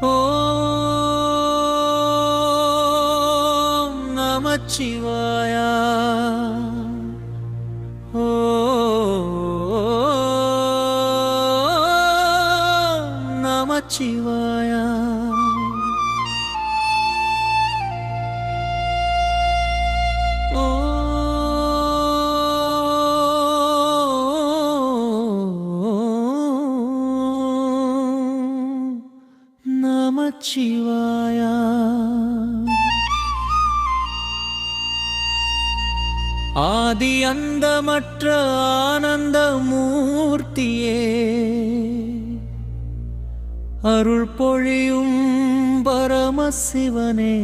ஓம் நமச்சிவாய. ஓம் நமச்சிவாய. நமச்சிவாய. ஆதி அந்தமற்ற ஆனந்த மூர்த்தியே, அருள் பொழியும் பரமசிவனே,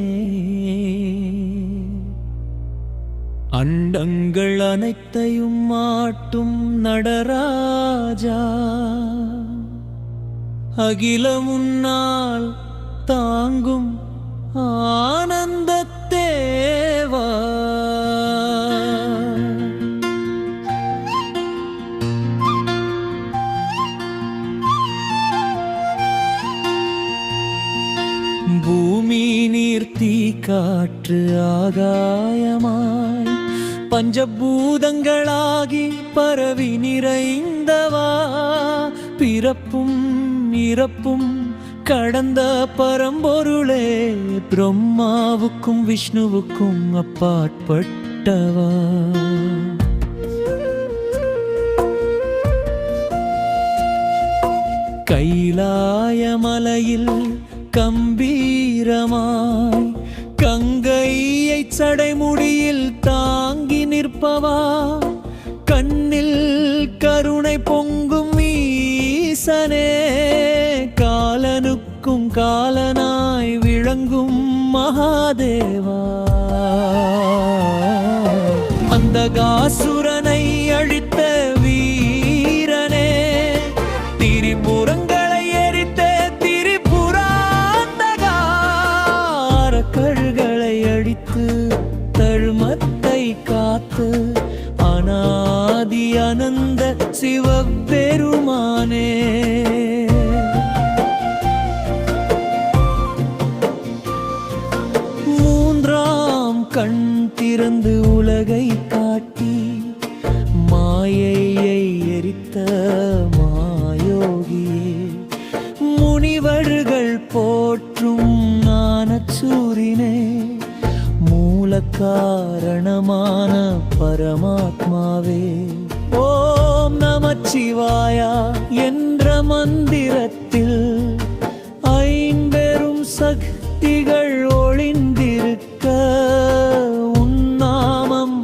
அண்டங்கள் அனைத்தையும் மாட்டும் நடராஜா, அகிலம் உன்னால் தாங்கும் ஆனந்த தேவா. பூமி நீர் தீ காற்று ஆகாயமாய் பஞ்சபூதங்களாகி பரவி நிறைந்தவா, பிறப்பும் இறப்பும் கடந்த பரம்பொருளே, பிரம்மாவுக்கும் விஷ்ணுவுக்கும் அப்பாற்பட்டவா. கைலாய மலையில் கம்பீரமாய் கங்கையை சடைமுடியில் தாங்கி நிற்பவா, கண்ணில் கருணை பொங்கும் ஈசனே, காலனுக்கும் காலனாய் விளங்கும் மகாதேவா. அந்தகாசுரனை அழித்த வீரனே, திரிபுரங்களை எரித்த திரிபுராந்தகா, அரக்கர்களை அழித்து தழுமத்தை காத்து அநாதி அனந்த சிவபெருமானே. மூன்றாம் கண் திறந்து உலகை காட்டி மாயையை எரித்த மாயோகியே, முனிவர்கள் போற்றும் ஞானச்சூரினே, மூல காரணமான பரமாத்மாவே. ஓம் நமச்சிவாயா என்ற மந்திரத்தில் ஐம்பெரும் சக்திகள் ஒளிந்திருக்க, உன்னாமம்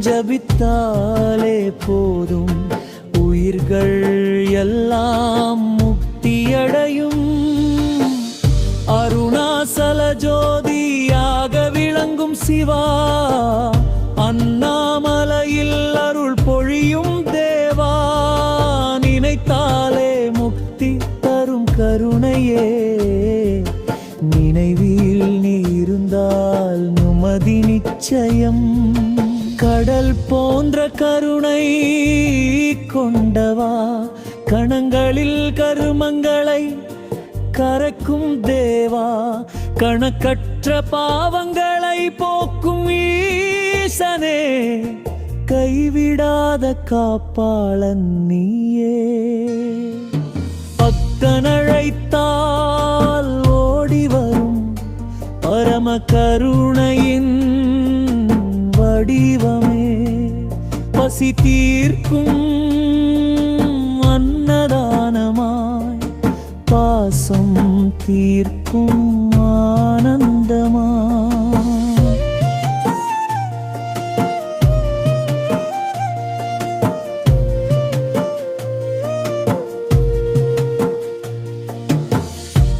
ஜபித்தாலே போதும் உயிர்கள் எல்லாம் முக்தியடையும். அருணாசல ஜோதியாக விளங்கும் சிவா, அண்ணாமலையில் அருள் பொழியும் தேவா, நினைத்தாலே முக்தி தரும் கருணையே, நினைவில் நீ இருந்தால் நிம்மதி நிச்சயம். கடல் போன்ற கருணை கொண்டவா, கணங்களில் கருமங்களை கரைக்கும் தேவா, கணக்கற்ற பாவங்களை போக்கும் ஈசனே, கைவிடாத காப்பாளன் நீயே. பக்தனழைத்தால் ஓடி வரும் பரம கருணையின் வடிவமே, பசி தீர்க்கும் அன்னதானமாய் பாசம் தீர்க்கும் ஆனந்தமா.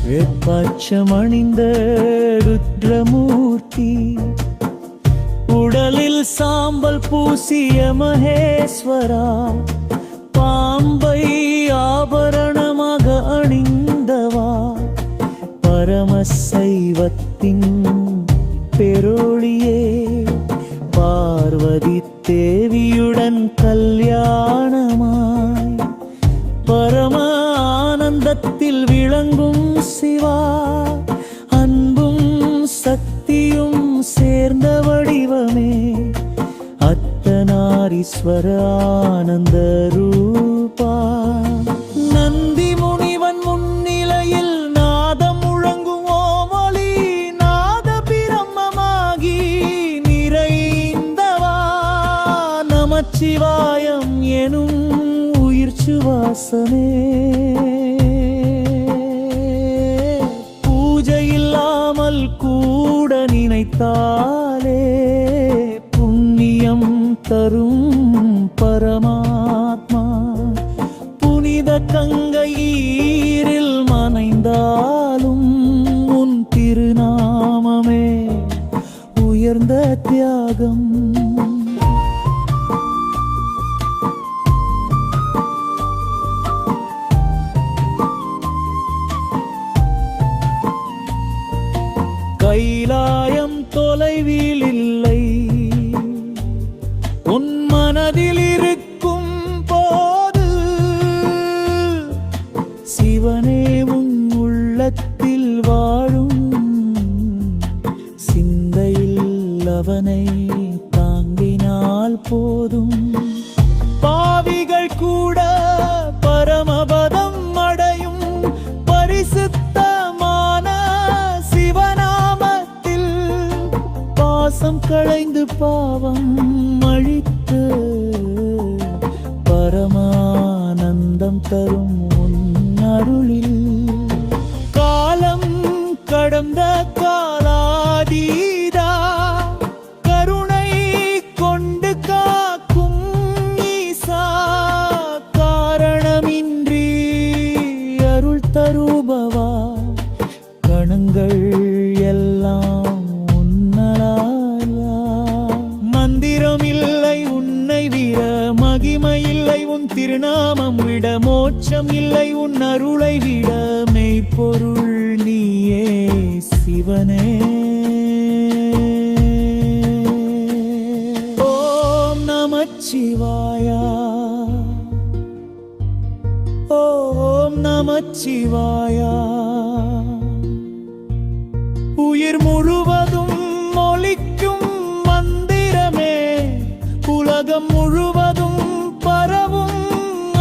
வேட்பாட்சமணிந்த ருத்ரமூர்த்தி, உடலில் சாம்பல் பூசிய மகேஸ்வரா, பாம்பை ஆபரணமாக அணிந்தவா, பரமசைவத்தின் பெருளியே, பார்வதி தேவியுடன் கல்யாணமாய் பரம ஆனந்தத்தில் விளங்கும் சிவா, ஈஸ்வர ஆனந்த ரூபா. நந்தி முனிவன் முன்னிலையில் நாதம் முழங்கும் ஓமொலி நாத பிரம்மமாகி நிறைந்தவா. நமச்சிவாயம் எனும் உயிர் சுவாசமே. பூஜை இல்லாமல் கூட நினைத்தாலே புண்ணியம் தரும் பரமாத்மா. புனித கங்கையில் மனைந்தாலும் உன் திருநாமமே உயர்ந்த தியாகம். கைலாயம் தொலைவில் இல்லை, உன் மனதில் இருக்கும் போது சிவனே உன் உள்ளத்தில் வாழும். சிந்தையில் அவனை தாங்கினால் போதும். பாவிகள் கூட பரமபதம் அடையும் பரிசுத்தமான சிவநாமத்தில். பாசம் களைந்து பாவம் அழித்து பரமானந்தம் தரும் உன் அருளில். காலம் கடந்த காலாதீதா கருணை கொண்டு காக்கும் ஈசா. காரணமின்றி அருள் தருபவா, கணங்கள் எல்லாம் உன்னலாலா. மந்திரம் இல்லை உன்னை விட, மகிமை இல்லை உன் திருநாமம் விட, மோட்சம் இல்லை உன் அருளை விட. மெய்ப்பொருள் நீயே சிவனே. ஓம் நமச்சிவாயா, ஓம் நமச்சிவாயா. உயிர் முழுவதும் ஒலிக்கும் மந்திரமே, உலகம் முழுவதும் பரவும்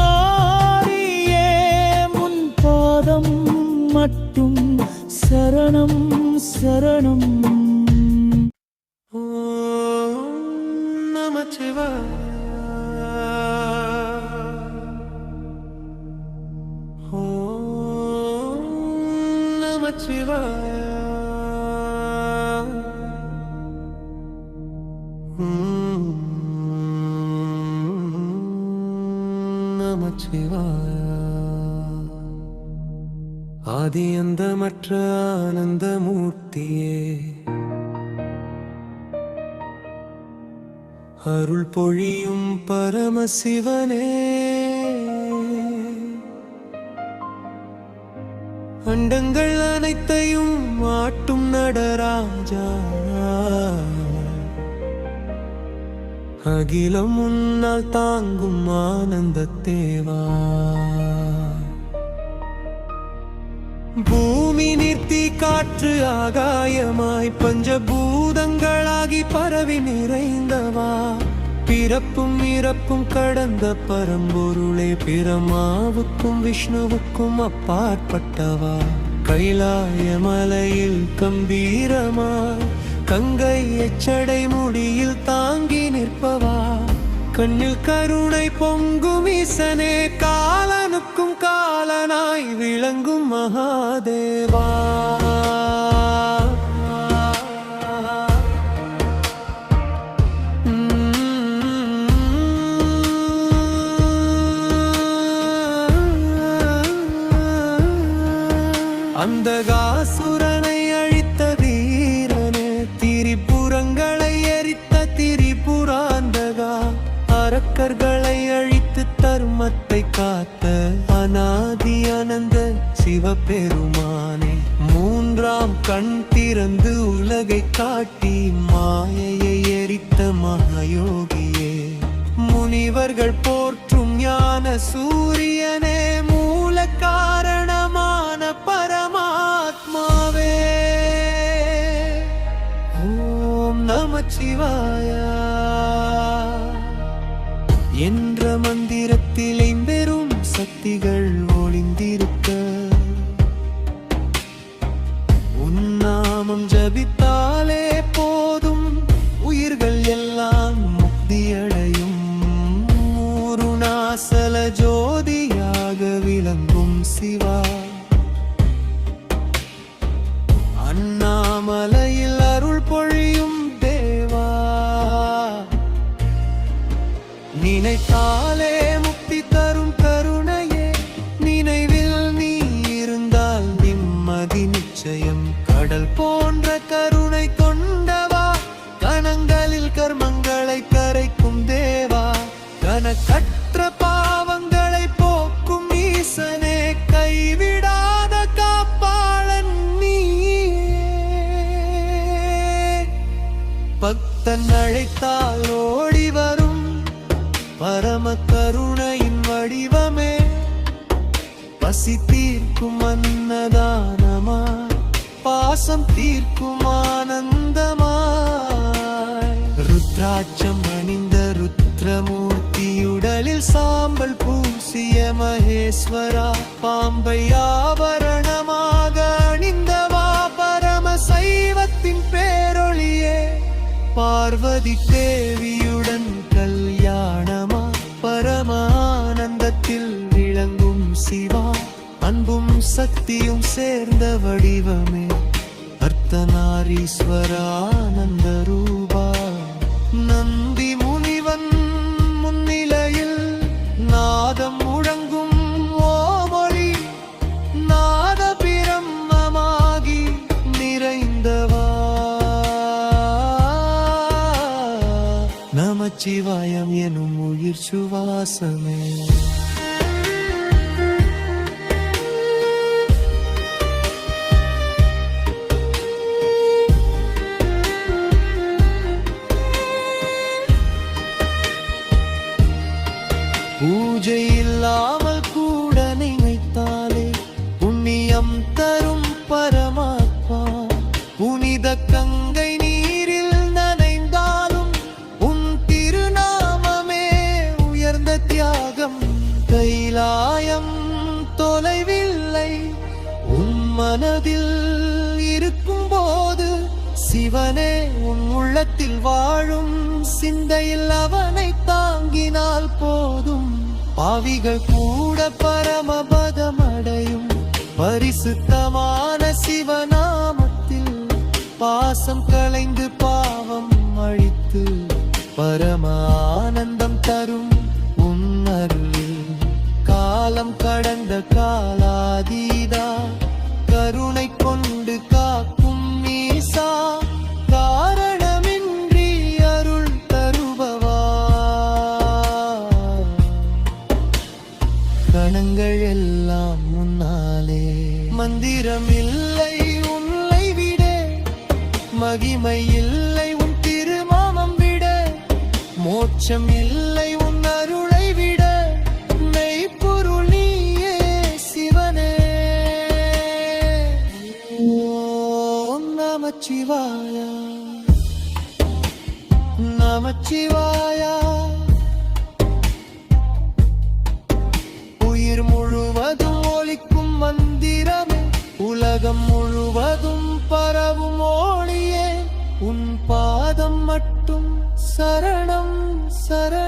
ஆரியே. முன் பாதம் மட்டும் சரணம் சரணம். ஓம் நமச்சிவாய, ஓம் நமச்சிவாய. நமச்சிவாய. ஆதி அந்தமற்ற ஆனந்த மூர்த்தியே, அருள் பொழியும் பரமசிவனே. அண்டங்கள் அனைத்தையும் ஆட்டும் நடராஜா, அகிலம் முன்னால் தாங்கும் ஆனந்த தேவா. பூமி நிறுத்தி காற்று ஆகாயமாய் பஞ்சபூதங்களாகி பரவி நிறைந்தவா. பிறப்பும் இறப்பும் கடந்த பரம்பொருளே, பிரமாவுக்கும் விஷ்ணுவுக்கும் அப்பாற்பட்டவா. கைலாய மலையில் கம்பீரமாய் கங்கை எச்சடை முடியில் தாங்கி நிற்பவா. கண்ணில் கருணை பொங்கும் ஈசனே, காலனுக்கும் காலனாய் விளங்கும் மகாதேவா. அந்தகாசுரனை அழித்த வீரனே, திரிபுரங்களை எரித்த திரிபுராந்தகா. அரக்கர்களை அழித்து தர்மத்தை காத்த அநாதி அனந்த சிவபெருமானே. மூன்றாம் கண் திறந்து உலகை காட்டி மாயையை எரித்த மகாயோகியே. முனிவர்கள் போற்றும் ஞான சூரியனே, மூல காரணமான பரமாத்மாவே. ஓம் நமச்சிவாய, மந்திரத்தில் ஐம்பெரும் சக்திகள் ஒளிந்திருக்க உன் நாமம் ஜபித்தாலே போதும் உயிர்கள் எல்லாம் முக்தியடையும் ஊருணாசல ஜோதியாக விளங்கும் சிவா அண்ணாமலையில் அருள் பொழியும் தேவா நினைத்தாலே முக்தி தரும் கருணையே நினைவில் நீ இருந்தால் நிம்மதி நிச்சயம் கடல் போன்ற கருணை கொண்டவா கணங்களில் கர்மங்களை கரைக்கும் தேவா கணக்கற்ற பாவங்களை போக்கும் ஈசனே கைவிடாத காப்பாளன் நீயே பக்தன் அழைத்தால் ஓடி வரும் பரம கருணையின் வடிவமே பசி தீர்க்கும் அன்னதானமாய் பாசம் தீர்க்கும் ஆனந்தமாய் ருத்ராட்சம் அணிந்த ருத்ரமூர்த்தியுடலில் சாம்பல் பூசிய மகேஸ்வரா பாம்பை ஆபரணமாக அணிந்தவா பரம சைவத்தின் பேரொளியே பார்வதி தேவியுடன் கல்யாணமா பரமானந்தத்தில் விளங்கும் சிவா அன்பும் சக்தியும் சேர்ந்த வடிவமே அர்த்தநாரீஸ்வரானந்த ரூபா நந்தி முனிவன் முன்னிலையில் நாதம் முழங்கும் ஓமொழி நாத பிரம்மமாகி நிறைந்தவா நமச்சிவாயம் எனும் உயிர் சுவாசமே பூஜை இல்லாமல் கூட நினைத்தாலே புண்ணியம் தரும் பரமாத்மா புனித கங்கை நீரில் நனைந்தாலும் உன் திருநாமமே உயர்ந்த தியாகம் கைலாயம் தொலைவில்லை உன் மனதில் இருக்கும் போது சிவனே உன் உள்ளத்தில் வாழும் சிந்தையில் அவனை தாங்கினால் போதும் பாவிகள் கூட பரமபதமடையும் பரிசுத்தமான சிவநாமத்தில் பாசம் களைந்து பாவம் அழித்து பரம ஆனந்தம் தரும் உன் அருளில் காலம் கடந்த காலாதீதா கருணை கொண்டு காக்கும் ஈசா காரணமின்றி அருள் தருபவா கணங்கள் எல்லாம் முன்னாலே மந்திரம் இல்லை உன்னை விட மகிமை இல்லை உன் திருமாமம் விட மோட்சம் இல்லை உன் அருளை விட மெய்ப்பொருள் நீயே சிவனே ஓம் நமச்சிவாயா நமச்சிவாயா உயிர் முழுவதும் ஒலிக்கும் மந்திரமே உலகம் முழுவதும் பரவும் ஒளியே உன் பாதம் மட்டும் சரணம் சரணம்